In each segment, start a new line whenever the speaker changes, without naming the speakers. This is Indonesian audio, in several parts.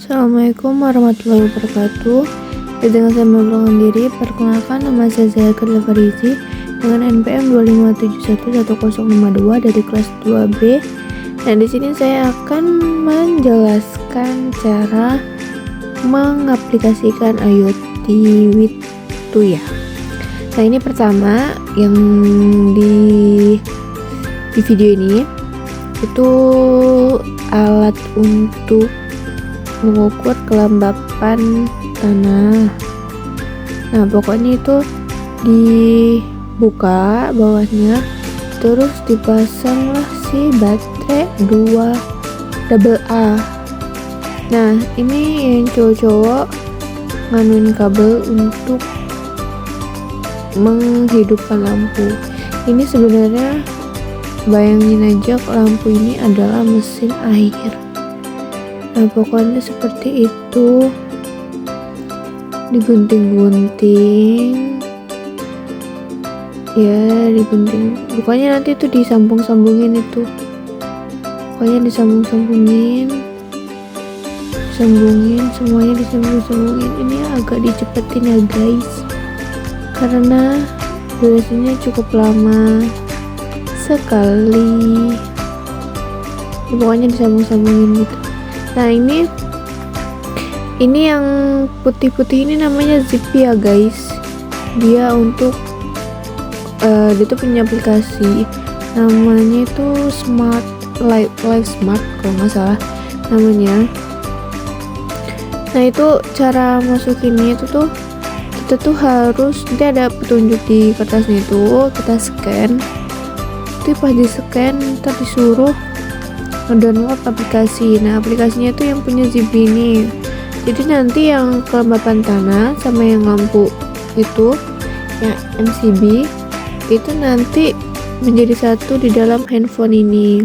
Assalamualaikum warahmatullahi wabarakatuh. Dengan saya memperkenalkan diri, perkenalkan nama saya Zahra Farizi dengan NPM 257110052 dari kelas 2B. Nah, di sini saya akan menjelaskan cara mengaplikasikan IoT with Tuya. Nah, ini pertama yang di video ini itu alat untuk mengukur kelembapan tanah. Nah, pokoknya itu dibuka bawahnya, terus dipasanglah si baterai 2AA. Nah, ini yang cowok-cowok nganuin kabel untuk menghidupkan lampu. Ini sebenarnya bayangin aja, lampu ini adalah mesin air. Nah, pokoknya seperti itu, digunting-gunting ya, pokoknya nanti itu disambungin, semuanya disambungin. Ini agak dicepetin ya guys, karena durasinya cukup lama sekali. Pokoknya disambungin gitu. Nah, ini yang putih-putih ini namanya Zippy ya guys. Dia untuk dia tuh punya aplikasi namanya itu Smart Live Smart kalau nggak salah namanya. Nah, itu cara masukinnya itu tuh kita tuh harus, nanti ada petunjuk di kertasnya, itu kita scan. Itu pas di scan kita disuruh download aplikasi. Nah, aplikasinya itu yang punya Zippy ini. Jadi nanti yang kelembapan tanah sama yang lampu itu, yang MCB itu nanti menjadi satu di dalam handphone ini.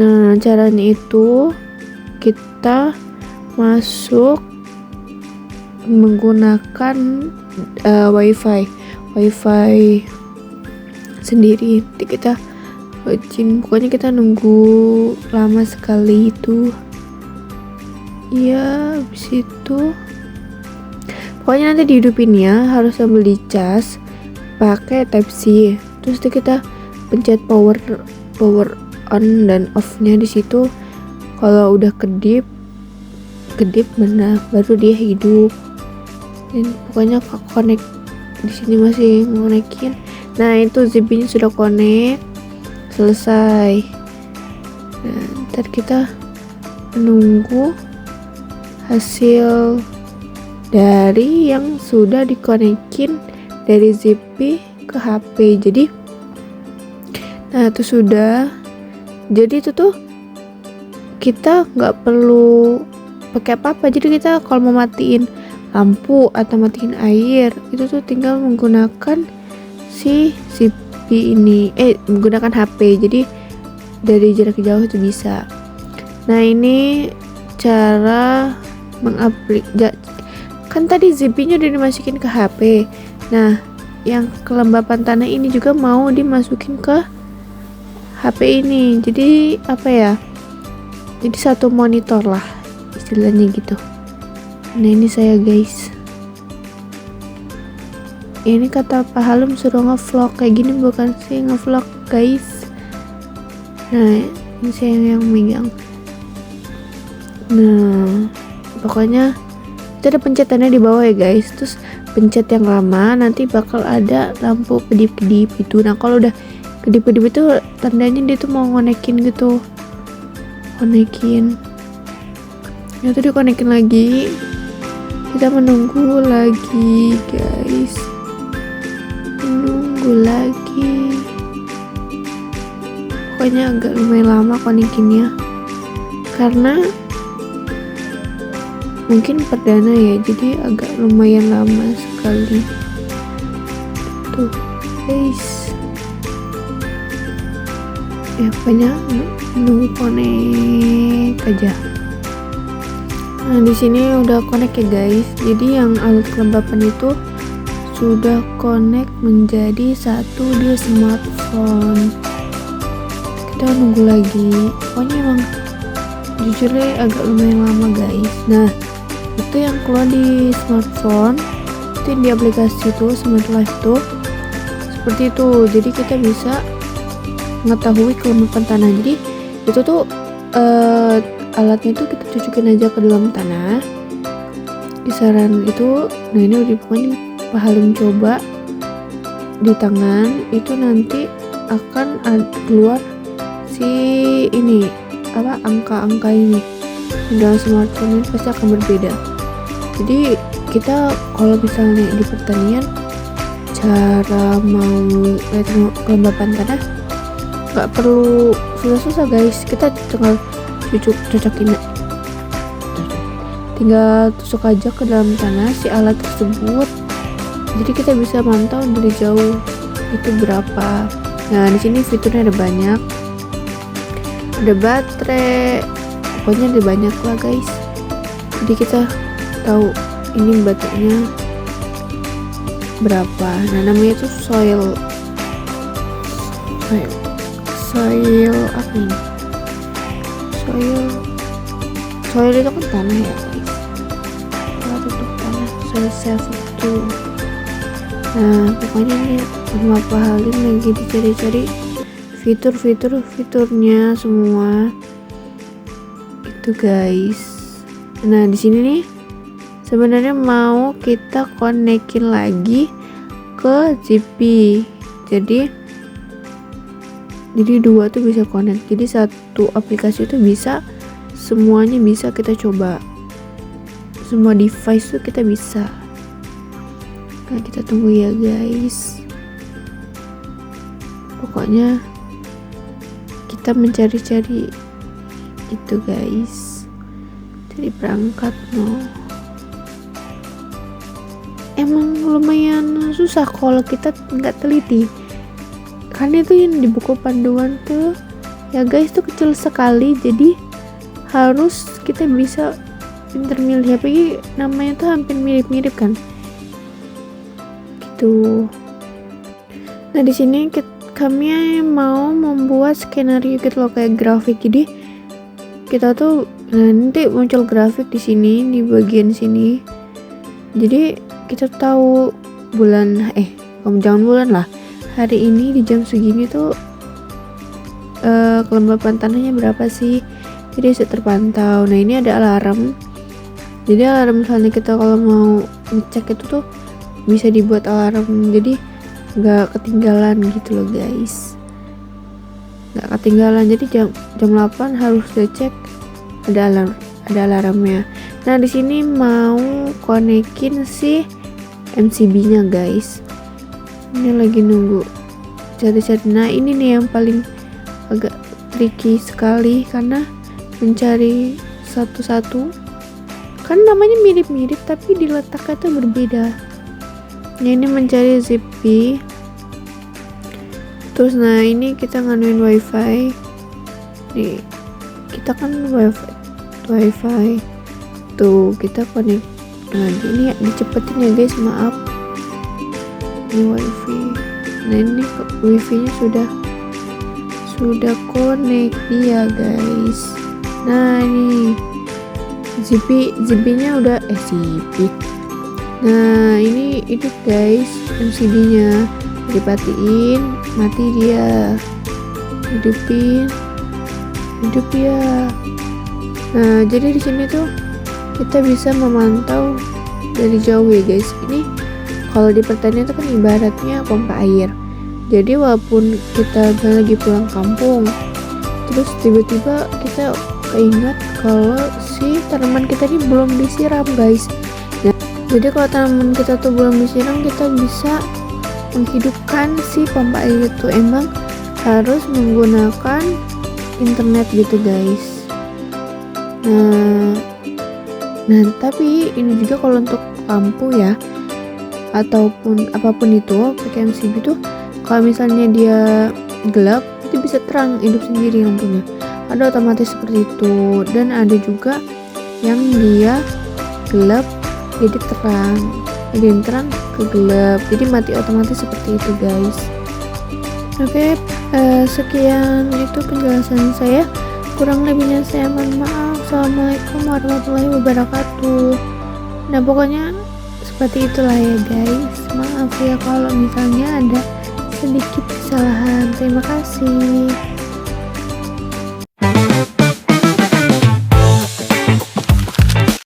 Nah, caranya itu kita masuk menggunakan wifi sendiri. Nanti kita pokoknya kita nunggu lama sekali itu ya. Habis itu pokoknya nanti dihidupin ya, harus sambil dicas pakai type C. Terus kita pencet power on dan off nya di situ. Kalau udah kedip benar baru dia hidup. Dan pokoknya connect di sini masih ngonekin. Nah, itu Zippy nya sudah connect, selesai. Nah, ntar kita menunggu hasil dari yang sudah dikonekin dari Zippy ke HP. Jadi, nah itu sudah. Jadi itu tuh kita nggak perlu pakai apa-apa. Jadi kita kalau mau matiin lampu atau matiin air itu tuh tinggal menggunakan si Zippy ini, menggunakan HP. Jadi dari jarak jauh itu bisa. Nah, ini cara kan tadi Zippy-nya udah dimasukin ke HP. Nah, yang kelembapan tanah ini juga mau dimasukin ke HP ini. Jadi apa ya? Jadi satu monitor lah istilahnya gitu. Nah, ini saya guys. Ini kata Pak Halum suruh ngevlog kayak gini, bukan sih ngevlog guys. Nah, ini saya yang megang. Nah, pokoknya itu ada pencetannya di bawah ya guys. Terus pencet yang lama, nanti bakal ada lampu kedip-kedip gitu. Nah, kalau udah kedip-kedip itu tandanya dia tuh mau ngonekin gitu. Ya, tuh dikonekin lagi. Kita menunggu lagi guys. Pokoknya agak lumayan lama konekinnya, karena mungkin perdana ya, jadi agak lumayan lama sekali tuh guys. Ya, pokoknya nunggu connect aja. Nah, di sini udah connect ya guys. Jadi yang alat kelembapan itu sudah connect menjadi satu di smartphone. Kita nunggu lagi. Pokoknya emang jujur deh agak lumayan lama guys. Nah itu yang keluar di smartphone, itu yang di aplikasi tuh Smart Life tuh seperti itu. Jadi kita bisa mengetahui kelembapan tanah. Jadi itu tuh alatnya itu kita cucukin aja ke dalam tanah kisaran itu. Nah ini udah pokoknya Pak Halim coba di tangan itu, nanti akan keluar si ini apa angka-angka ini dalam smartphone ini pasti akan berbeda. Jadi kita kalau misalnya di pertanian cara mau lihat kelembapan tanah nggak perlu susah-susah guys, kita tinggal cocokin, tinggal tusuk aja ke dalam tanah si alat tersebut. Jadi kita bisa mantau dari jauh itu berapa. Nah di sini fiturnya ada banyak, ada baterai, pokoknya ada banyak lah guys. Jadi kita tahu ini baterainya berapa. Nah namanya itu soil apa ini, soil itu kan tanah ya guys, alat untuk tanah, soil saver tuh. Nah pokoknya ini sama Pak Halim lagi dicari-cari fiturnya semua itu guys. Nah di sini nih sebenarnya mau kita konekin lagi ke GP, jadi dua tuh bisa connect, jadi satu aplikasi itu bisa semuanya, bisa kita coba semua device tuh kita bisa. Nah kita tunggu ya guys, pokoknya kita mencari-cari itu guys, jadi berangkat emang lumayan susah kalau kita nggak teliti, karena itu yang di buku panduan tuh ya guys tuh kecil sekali, jadi harus kita bisa pinter milih, apalagi namanya tuh hampir mirip-mirip kan gitu. Nah di sini kami mau membuat skenario gitu loh, kayak grafik. Jadi kita tuh nanti muncul grafik di sini di bagian sini, jadi kita tahu bulan jangan bulan lah, hari ini di jam segini tuh kelembapan tanahnya berapa sih, jadi bisa terpantau. Nah ini ada alarm, jadi alarm misalnya kita kalau mau ngecek itu tuh bisa dibuat alarm, jadi nggak ketinggalan gitu loh guys, nggak ketinggalan. Jadi jam 8 harus dicek, ada alarmnya. Nah di sini mau konekin si MCB-nya guys, ini lagi nunggu cari-cari. Nah ini nih yang paling agak tricky sekali, karena mencari satu-satu kan namanya mirip-mirip tapi diletaknya tuh berbeda. Nah ini mencari ZP, terus nah ini kita nganuin wifi nih, kita kan wifi tuh kita connect. Nah ini dicepetin ya guys, maaf ini wifi. Nah ini wifi nya sudah connect ya guys. Nah ini ZP nya udah ZP. Nah ini hidup guys, MCB nya dipatiin, mati dia, hidup ya. Nah jadi di sini tuh kita bisa memantau dari jauh ya guys. Ini kalau di pertanian itu kan ibaratnya pompa air, jadi walaupun kita lagi pulang kampung terus tiba-tiba kita keingat kalau si tanaman kita ini belum disiram guys. Nah jadi kalau tanaman kita tuh belum disiram, kita bisa menghidupkan si pompa air itu. Emang harus menggunakan internet gitu guys. Nah tapi ini juga kalau untuk lampu ya ataupun apapun itu pakai MCB tuh, kalau misalnya dia gelap itu bisa terang, hidup sendiri lampunya. Ada otomatis seperti itu, dan ada juga yang dia gelap jadi terang, jadi terang ke gelap, jadi mati otomatis seperti itu guys. Oke, sekian itu penjelasan saya Kurang lebihnya saya mohon maaf. Assalamualaikum warahmatullahi wabarakatuh. Nah pokoknya seperti itulah ya guys. Maaf ya kalau misalnya ada sedikit kesalahan. Terima kasih.